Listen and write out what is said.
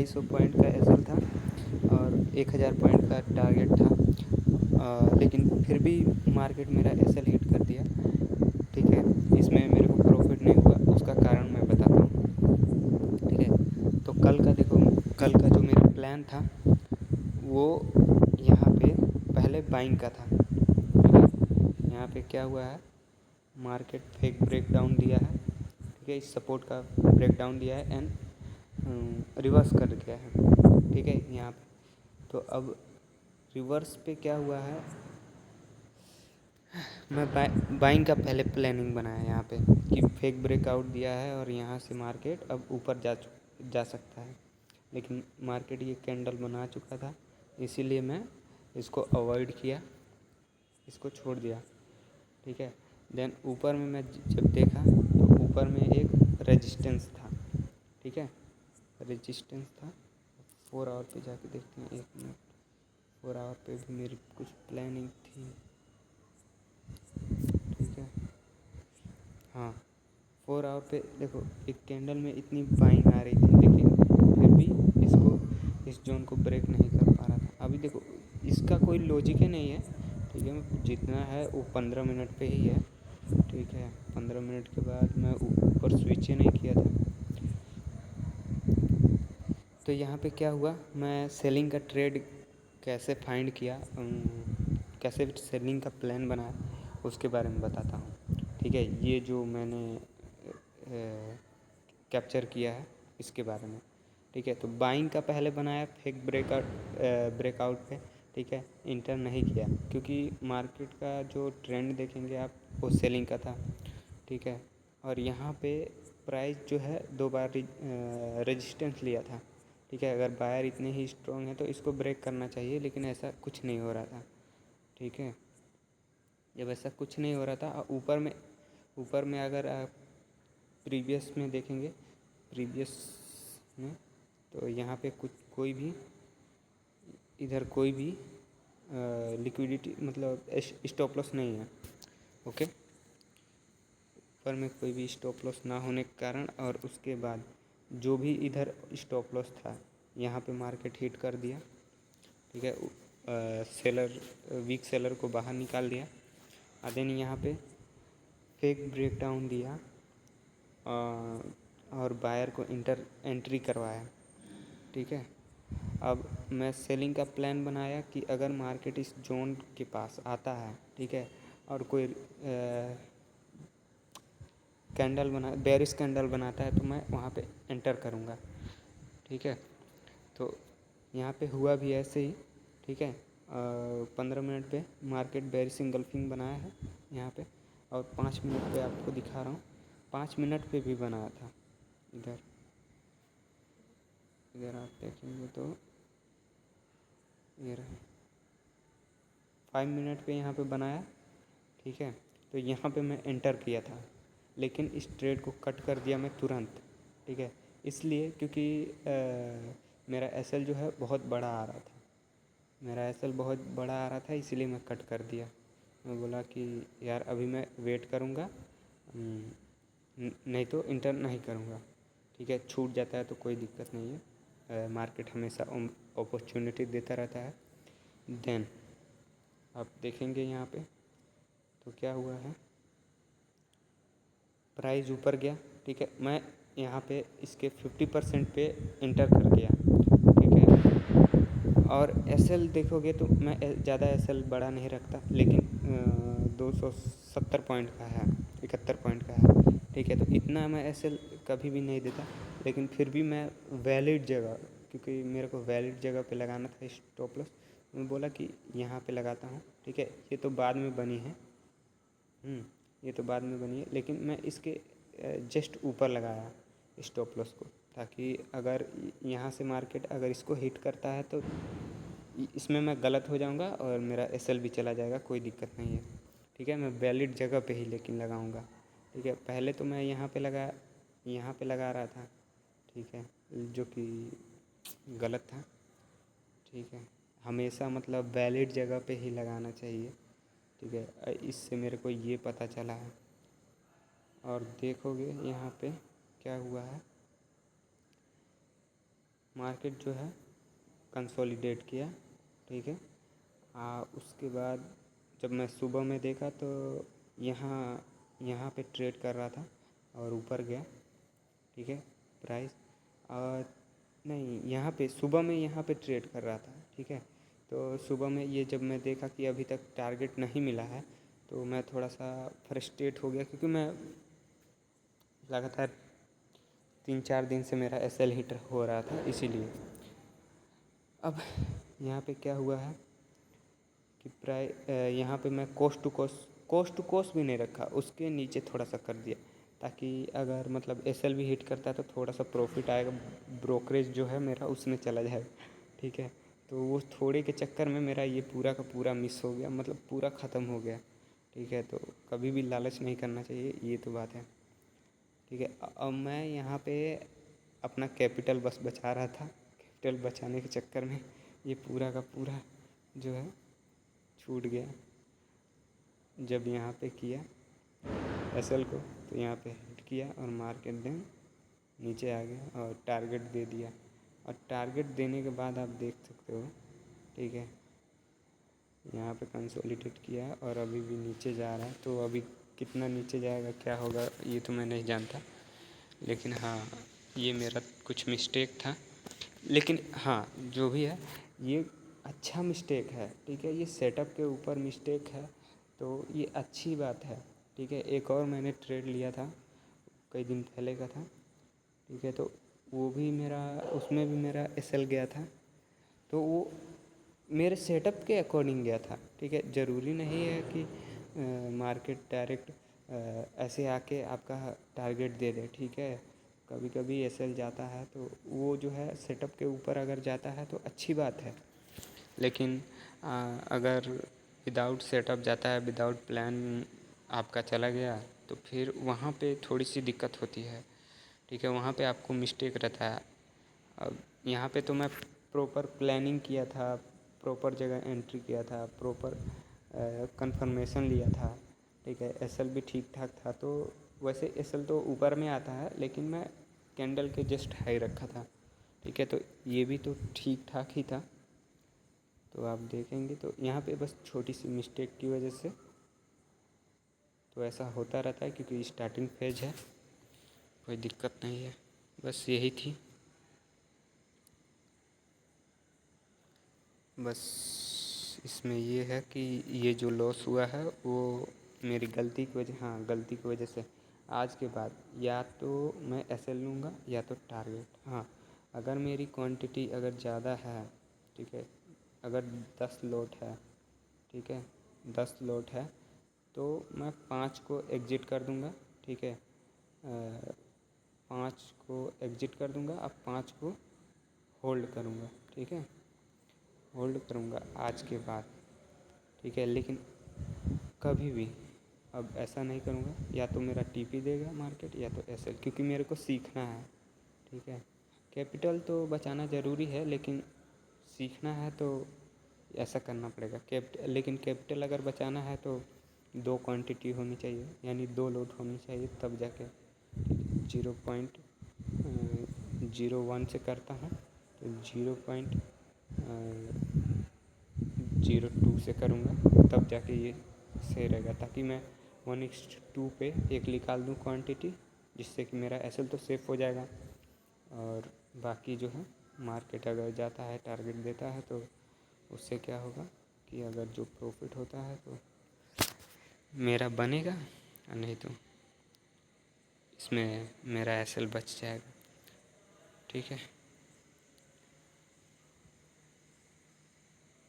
2800 point का SL था और 1000 पॉइंट का टारगेट था, लेकिन फिर भी मार्केट मेरा एसएल हिट कर दिया। ठीक है, इसमें मेरे को प्रॉफिट नहीं हुआ, उसका कारण मैं बताता हूँ। ठीक है, तो कल का देखो, कल का जो मेरा प्लान था वो यहाँ पे पहले बाइंग का था। ठीक है, यहाँ पे क्या हुआ है, मार्केट फेक ब्रेक डाउन दिया है। ठीक है, इस सपोर्ट का ब्रेक डाउन दिया है एंड रिवर्स कर गया है। ठीक है, यहाँ पे तो अब रिवर्स पे क्या हुआ है, मैं बाइंग का पहले प्लानिंग बनाया यहाँ पे कि फेक ब्रेकआउट दिया है और यहाँ से मार्केट अब ऊपर जा सकता है, लेकिन मार्केट ये कैंडल बना चुका था, इसीलिए मैं इसको अवॉइड किया, इसको छोड़ दिया। ठीक है, देन ऊपर में मैं जब देखा तो ऊपर में एक रेजिस्टेंस था। ठीक है, रेजिस्टेंस था। 4 आवर पे जाके देखते हैं, 1 मिनट। 4 आवर पे भी मेरी कुछ प्लानिंग थी। ठीक है, हाँ, 4 आवर पे देखो एक कैंडल में इतनी बाइंग आ रही थी, लेकिन फिर भी इस जोन को ब्रेक नहीं कर पा रहा था। अभी देखो इसका कोई लॉजिक ही नहीं है। ठीक है, जितना है वो 15 मिनट पे ही है। ठीक है, 15 मिनट के बाद मैं ऊपर स्विच ही नहीं किया था। तो यहाँ पे क्या हुआ, मैं सेलिंग का ट्रेड कैसे फाइंड किया, कैसे सेलिंग का प्लान बनाया, उसके बारे में बताता हूँ। ठीक है, ये जो मैंने कैप्चर किया है इसके बारे में। ठीक है, तो बाइंग का पहले बनाया फेक ब्रेकआउट पे। ठीक है, इंटर नहीं किया क्योंकि मार्केट का जो ट्रेंड देखेंगे आप वो सेलिंग का था। ठीक है, और यहाँ पे प्राइस जो है 2 बार रेजिस्टेंस लिया था। ठीक है, अगर बायर इतने ही स्ट्रॉन्ग है तो इसको ब्रेक करना चाहिए, लेकिन ऐसा कुछ नहीं हो रहा था। ठीक है, जब ऐसा कुछ नहीं हो रहा था, ऊपर में अगर आप प्रीवियस में देखेंगे, प्रीवियस में, तो यहाँ पे इधर कोई भी लिक्विडिटी मतलब स्टॉप लॉस नहीं है। ओके, ऊपर में कोई भी स्टॉप लॉस ना होने के कारण और उसके बाद जो भी इधर स्टॉप लॉस था यहाँ पे मार्केट हिट कर दिया। ठीक है, वीक सेलर को बाहर निकाल दिया। देन यहाँ पे फेक ब्रेक डाउन दिया और बायर को एंट्री करवाया। ठीक है, अब मैं सेलिंग का प्लान बनाया कि अगर मार्केट इस जोन के पास आता है, ठीक है, और कोई बेरिश कैंडल बनाता है तो मैं वहाँ पे एंटर करूँगा। ठीक है, तो यहाँ पे हुआ भी ऐसे ही। ठीक है, 15 मिनट पे मार्केट बेरिश इंगल्फिंग बनाया है यहाँ पे, और 5 मिनट पे आपको दिखा रहा हूँ, 5 मिनट पे भी बनाया था। इधर आप देखेंगे तो ये रहे 5 मिनट पे यहाँ पे बनाया। ठीक है, तो यहाँ पे मैं एंटर किया था, लेकिन इस ट्रेड को कट कर दिया मैं तुरंत। ठीक है, इसलिए क्योंकि मेरा एसएल जो है बहुत बड़ा आ रहा था, इसीलिए मैं कट कर दिया। मैं बोला कि यार अभी मैं वेट करूँगा, नहीं तो इंटर नहीं करूँगा। ठीक है, छूट जाता है तो कोई दिक्कत नहीं है, मार्केट हमेशा अपॉर्चुनिटी देता रहता है। देन आप देखेंगे यहाँ पे तो क्या हुआ है, प्राइस ऊपर गया। ठीक है, मैं यहाँ पे इसके 50% पे इंटर कर दिया। ठीक है, और एसएल देखोगे तो मैं ज़्यादा एसएल बड़ा नहीं रखता, लेकिन 270 पॉइंट का है, 71 पॉइंट का है। ठीक है, तो इतना मैं एसएल कभी भी नहीं देता, लेकिन फिर भी मैं वैलिड जगह, क्योंकि मेरे को वैलिड जगह पे लगाना था स्टॉप लॉस, मैं बोला कि यहाँ पे लगाता हूँ। ठीक है, ये तो बाद में बनी है, लेकिन मैं इसके जस्ट ऊपर लगाया स्टॉप लॉस को, ताकि अगर यहाँ से मार्केट अगर इसको हिट करता है तो इसमें मैं गलत हो जाऊँगा और मेरा एसएल भी चला जाएगा, कोई दिक्कत नहीं है। ठीक है, मैं वैलिड जगह पे ही लेकिन लगाऊँगा। ठीक है, पहले तो मैं यहाँ पे लगा रहा था। ठीक है, जो कि गलत था। ठीक है, हमेशा मतलब वैलिड जगह पे ही लगाना चाहिए। ठीक है, इससे मेरे को ये पता चला है। और देखोगे यहाँ पे क्या हुआ है, मार्केट जो है कंसोलिडेट किया, ठीक है। उसके बाद जब मैं सुबह में देखा तो यहाँ यहाँ पे ट्रेड कर रहा था और ऊपर गया, ठीक है। प्राइस और नहीं, यहाँ पे सुबह में यहाँ पे ट्रेड कर रहा था, ठीक है। तो सुबह में ये जब मैं देखा कि अभी तक टारगेट नहीं मिला है तो मैं थोड़ा सा फ्रस्ट्रेट हो गया, क्योंकि मैं लगातार 3-4 दिन से मेरा SL हिट हो रहा था, इसीलिए। अब यहाँ पे क्या हुआ है कि यहाँ पे मैं कोस्ट टू कोस्ट भी नहीं रखा, उसके नीचे थोड़ा सा कर दिया, ताकि अगर मतलब SL भी हिट करता है तो थोड़ा सा प्रॉफिट आएगा, ब्रोकरेज जो है मेरा उसमें चला जाएगा, ठीक है। तो वो थोड़े के चक्कर में मेरा ये पूरा का पूरा मिस हो गया, मतलब पूरा ख़त्म हो गया, ठीक है। तो कभी भी लालच नहीं करना चाहिए, ये तो बात है, ठीक है। अब मैं यहाँ पे अपना कैपिटल बस बचा रहा था, कैपिटल बचाने के चक्कर में ये पूरा का पूरा जो है छूट गया। जब यहाँ पे किया SL को तो यहाँ पे हिट किया और मार्केट देन नीचे आ गया और टारगेट दे दिया। और टारगेट देने के बाद आप देख सकते हो, ठीक है, यहाँ पे कंसोलिडेट किया और अभी भी नीचे जा रहा है। तो अभी कितना नीचे जाएगा, क्या होगा, ये तो मैं नहीं जानता, लेकिन हाँ, ये मेरा कुछ मिस्टेक था। लेकिन हाँ, जो भी है ये अच्छा मिस्टेक है, ठीक है। ये सेटअप के ऊपर मिस्टेक है तो ये अच्छी बात है, ठीक है। एक और मैंने ट्रेड लिया था, कई दिन पहले का था, ठीक है। तो वो भी मेरा, उसमें भी मेरा SL गया था, तो वो मेरे सेटअप के अकॉर्डिंग गया था, ठीक है। ज़रूरी नहीं है कि मार्केट डायरेक्ट ऐसे आके आपका टारगेट दे दे, ठीक है। कभी कभी SL जाता है तो वो जो है सेटअप के ऊपर अगर जाता है तो अच्छी बात है, लेकिन अगर विदाउट सेटअप जाता है, विदाउट प्लान आपका चला गया तो फिर वहाँ पे थोड़ी सी दिक्कत होती है, ठीक है। वहाँ पे आपको मिस्टेक रहता है। अब यहाँ पे तो मैं प्रॉपर प्लानिंग किया था, प्रॉपर जगह एंट्री किया था, प्रॉपर कंफर्मेशन लिया था, ठीक है। SL भी ठीक ठाक था। तो वैसे SL तो ऊपर में आता है, लेकिन मैं कैंडल के जस्ट हाई रखा था, ठीक है। तो ये भी तो ठीक ठाक ही था। तो आप देखेंगे तो यहाँ पे बस छोटी सी मिस्टेक की वजह से तो ऐसा होता रहता है, क्योंकि स्टार्टिंग फेज है, कोई दिक्कत नहीं है, बस यही थी। बस इसमें ये है कि ये जो लॉस हुआ है वो मेरी गलती की वजह, हाँ, गलती की वजह से आज के बाद या तो मैं SL लूँगा या तो टारगेट। हाँ, अगर मेरी क्वांटिटी अगर ज़्यादा है, ठीक है, अगर 10 लॉट है, ठीक है, 10 लॉट है तो मैं 5 को एग्ज़िट कर दूँगा, ठीक है। 5 को एग्ज़िट कर दूँगा, अब 5 को होल्ड करूँगा, ठीक है, होल्ड करूँगा आज के बाद, ठीक है। लेकिन कभी भी अब ऐसा नहीं करूँगा, या तो मेरा TP देगा मार्केट या तो SL, क्योंकि मेरे को सीखना है, ठीक है। कैपिटल तो बचाना ज़रूरी है, लेकिन सीखना है तो ऐसा करना पड़ेगा। लेकिन कैपिटल अगर बचाना है तो 2 क्वांटिटी होनी चाहिए, यानी 2 लॉट होनी चाहिए, तब जाके 0.01 से करता हूँ तो 0.02 से करूँगा, तब जाके ये सही रहेगा, ताकि मैं 1:2 पे एक निकाल दूँ क्वांटिटी, जिससे कि मेरा SL तो सेफ हो जाएगा। और बाकी जो है मार्केट अगर जाता है, टारगेट देता है, तो उससे क्या होगा कि अगर जो प्रॉफिट होता है तो मेरा बनेगा, और नहीं तो इसमें मेरा SL बच जाएगा, ठीक है।